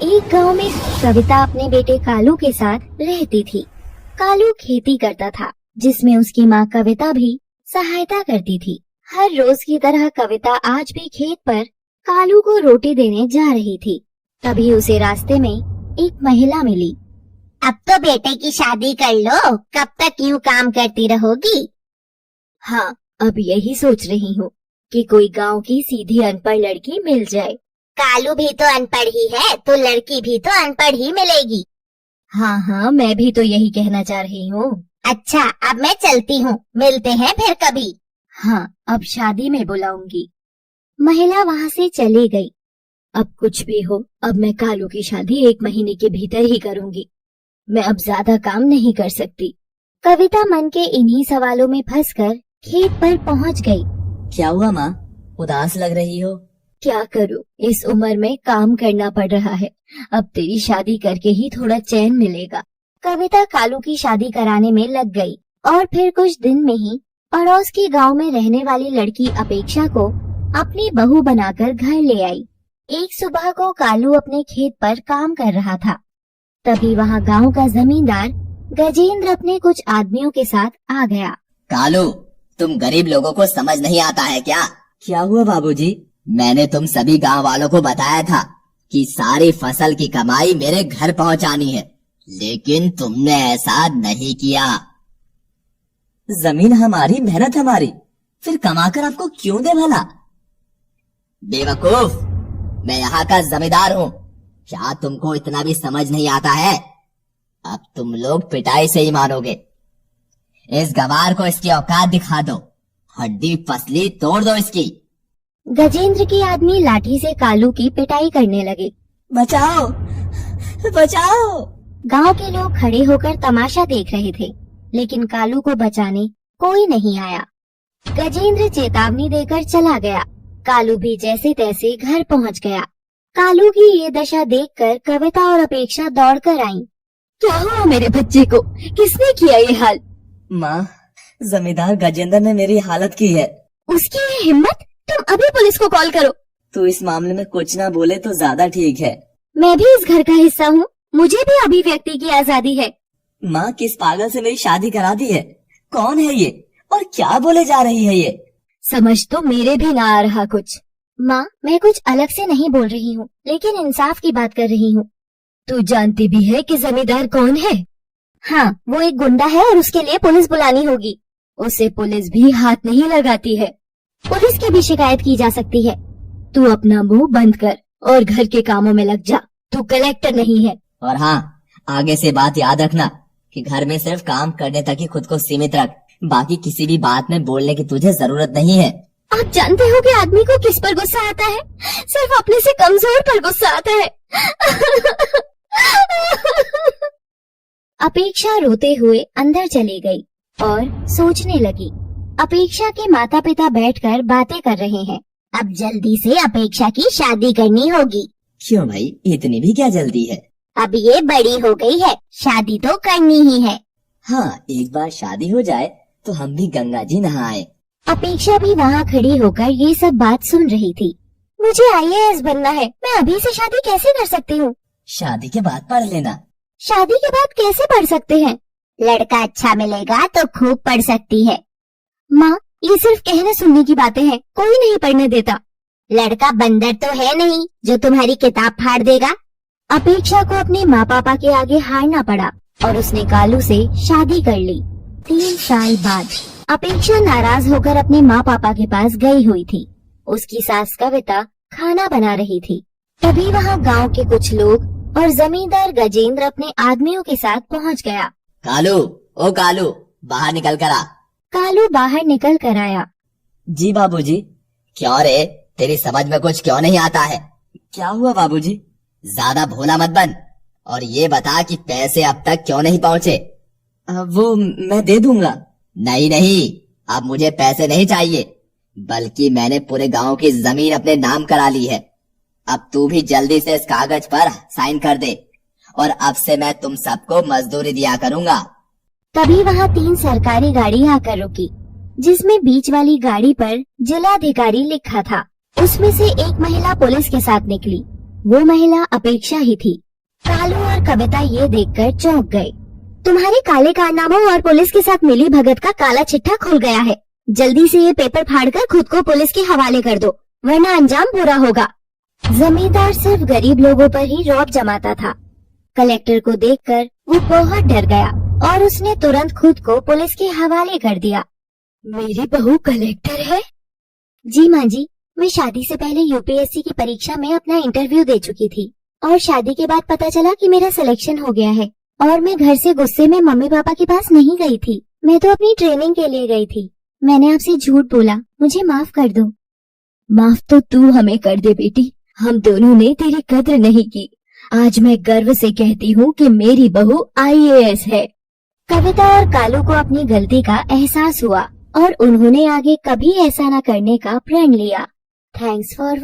एक गांव में कविता अपने बेटे कालू के साथ रहती थी। कालू खेती करता था, जिसमें उसकी माँ कविता भी सहायता करती थी। हर रोज की तरह कविता आज भी खेत पर कालू को रोटी देने जा रही थी। तभी उसे रास्ते में एक महिला मिली। अब तो बेटे की शादी कर लो, कब तक यूं काम करती रहोगी? हाँ, अब यही सोच रही हूँ कि कोई गांव की सीधी अनपढ़ लड़की मिल जाए। कालू भी तो अनपढ़ ही है, तो लड़की भी तो अनपढ़ ही मिलेगी। हाँ हाँ, मैं भी तो यही कहना चाह रही हूँ। अच्छा, अब मैं चलती हूँ, मिलते हैं फिर कभी। हाँ, अब शादी में बुलाऊंगी। महिला वहाँ से चली गई। अब कुछ भी हो, अब मैं कालू की शादी 1 महीने के भीतर ही करूंगी। मैं अब ज्यादा काम नहीं कर सकती। कविता मन के इन्हीं सवालों में फंसकर खेत पर पहुँच गई। क्या हुआ माँ, उदास लग रही हो? क्या करूं, इस उम्र में काम करना पड़ रहा है। अब तेरी शादी करके ही थोड़ा चैन मिलेगा। कविता कालू की शादी कराने में लग गई और फिर कुछ दिन में ही पड़ोस के गांव में रहने वाली लड़की अपेक्षा को अपनी बहू बनाकर घर ले आई। एक सुबह को कालू अपने खेत पर काम कर रहा था। तभी वहाँ गांव का जमींदार गजेंद्र अपने कुछ आदमियों के साथ आ गया। कालू, तुम गरीब लोगों को समझ नहीं आता है क्या? क्या हुआ बाबूजी? मैंने तुम सभी गांव वालों को बताया था कि सारी फसल की कमाई मेरे घर पहुंचानी है, लेकिन तुमने ऐसा नहीं किया। जमीन हमारी, मेहनत हमारी, फिर कमाकर आपको क्यों दे भला? बेवकूफ, मैं यहाँ का जमींदार हूँ। क्या तुमको इतना भी समझ नहीं आता है? अब तुम लोग पिटाई से ही मानोगे। इस गवार को इसकी औकात दिखा दो, हड्डी पसली तोड़ दो इसकी। गजेंद्र के आदमी लाठी से कालू की पिटाई करने लगे। बचाओ, बचाओ! गांव के लोग खड़े होकर तमाशा देख रहे थे, लेकिन कालू को बचाने कोई नहीं आया। गजेंद्र चेतावनी देकर चला गया। कालू भी जैसे तैसे घर पहुंच गया। कालू की ये दशा देखकर कविता और अपेक्षा दौड़कर आईं। क्या हुआ मेरे बच्चे को? किसने किया ये हाल? माँ, जमींदार गजेंद्र ने मेरी हालत की है। उसकी ये हिम्मत? तुम अभी पुलिस को कॉल करो। तू इस मामले में कुछ ना बोले तो ज्यादा ठीक है। मैं भी इस घर का हिस्सा हूँ, मुझे भी अभिव्यक्ति की आजादी है। माँ, किस पागल से मेरी शादी करा दी है? कौन है ये और क्या बोले जा रही है ये? समझ तो मेरे भी ना आ रहा कुछ। माँ, मैं कुछ अलग से नहीं बोल रही हूँ, लेकिन इंसाफ की बात कर रही हूँ। तू जानती भी है कि जमींदार कौन है? हाँ, वो एक गुंडा है और उसके लिए पुलिस बुलानी होगी। उसे पुलिस भी हाथ नहीं लगाती है। पुलिस की भी शिकायत की जा सकती है। तू अपना मुंह बंद कर और घर के कामों में लग जा। तू कलेक्टर नहीं है। और हाँ, आगे से बात याद रखना कि घर में सिर्फ काम करने तक ही खुद को सीमित रख। बाकी किसी भी बात में बोलने की तुझे जरूरत नहीं है। आप जानते हो कि आदमी को किस पर गुस्सा आता है? सिर्फ अपने से कमजोर पर गुस्सा आता है। अपेक्षा रोते हुए अंदर चली गई और सोचने लगी। अपेक्षा के माता पिता बैठकर बातें कर रहे हैं। अब जल्दी से अपेक्षा की शादी करनी होगी। क्यों भाई, इतनी भी क्या जल्दी है? अब ये बड़ी हो गई है, शादी तो करनी ही है। हाँ, एक बार शादी हो जाए तो हम भी गंगा जी नहाए। अपेक्षा भी वहाँ खड़ी होकर ये सब बात सुन रही थी। मुझे IAS बनना है, मैं अभी से शादी कैसे कर सकती हूँ? शादी के बाद पढ़ लेना। शादी के बाद कैसे पढ़ सकते हैं? लड़का अच्छा मिलेगा तो खूब पढ़ सकती है। माँ, ये सिर्फ कहने सुनने की बातें हैं, कोई नहीं पढ़ने देता। लड़का बंदर तो है नहीं जो तुम्हारी किताब फाड़ देगा। अपेक्षा को अपने माँ पापा के आगे हारना पड़ा और उसने कालू से शादी कर ली। 3 साल बाद अपेक्षा नाराज होकर अपने माँ पापा के पास गई हुई थी। उसकी सास कविता खाना बना रही थी। तभी वहाँ गांव के कुछ लोग और जमींदार गजेंद्र अपने आदमियों के साथ पहुँच गया। कालू, ओ कालू, बाहर निकल कर आ। कालू बाहर निकल कर आया। जी बाबूजी। क्यों रे, तेरी समझ में कुछ क्यों नहीं आता है? क्या हुआ बाबूजी? ज्यादा भोला मत बन और ये बता कि पैसे अब तक क्यों नहीं पहुँचे? वो मैं दे दूंगा। नहीं नहीं, अब मुझे पैसे नहीं चाहिए, बल्कि मैंने पूरे गांव की जमीन अपने नाम करा ली है। अब तू भी जल्दी से इस कागज पर साइन कर दे और अब से मैं तुम सबको मजदूरी दिया करूंगा। तभी वहाँ 3 सरकारी गाड़ी आकर रुकी, जिसमें बीच वाली गाड़ी पर जिलाधिकारी लिखा था। उसमें से एक महिला पुलिस के साथ निकली। वो महिला अपेक्षा ही थी। कालू और कविता ये देखकर चौंक गए। तुम्हारे काले कारनामों और पुलिस के साथ मिली भगत का काला चिट्ठा खुल गया है। जल्दी से ये पेपर फाड़कर खुद को पुलिस के हवाले कर दो, वरना अंजाम बुरा होगा। जमींदार सिर्फ गरीब लोगों पर ही रौब जमाता था। कलेक्टर को देखकर वो बहुत डर गया और उसने तुरंत खुद को पुलिस के हवाले कर दिया। मेरी बहू कलेक्टर है? जी माँ जी, मैं शादी से पहले यूपीएससी की परीक्षा में अपना इंटरव्यू दे चुकी थी और शादी के बाद पता चला कि मेरा सिलेक्शन हो गया है और मैं घर से गुस्से में मम्मी पापा के पास नहीं गई थी। मैं तो अपनी ट्रेनिंग के लिए गई थी। मैंने आपसे झूठ बोला, मुझे माफ कर दो। माफ तो तू हमें कर दे बेटी, हम दोनों ने तेरी कदर नहीं की। आज मैं गर्व से कहती हूँ कि मेरी बहू IAS है। कविता और कालू को अपनी गलती का एहसास हुआ और उन्होंने आगे कभी ऐसा न करने का प्रण लिया। Thanks for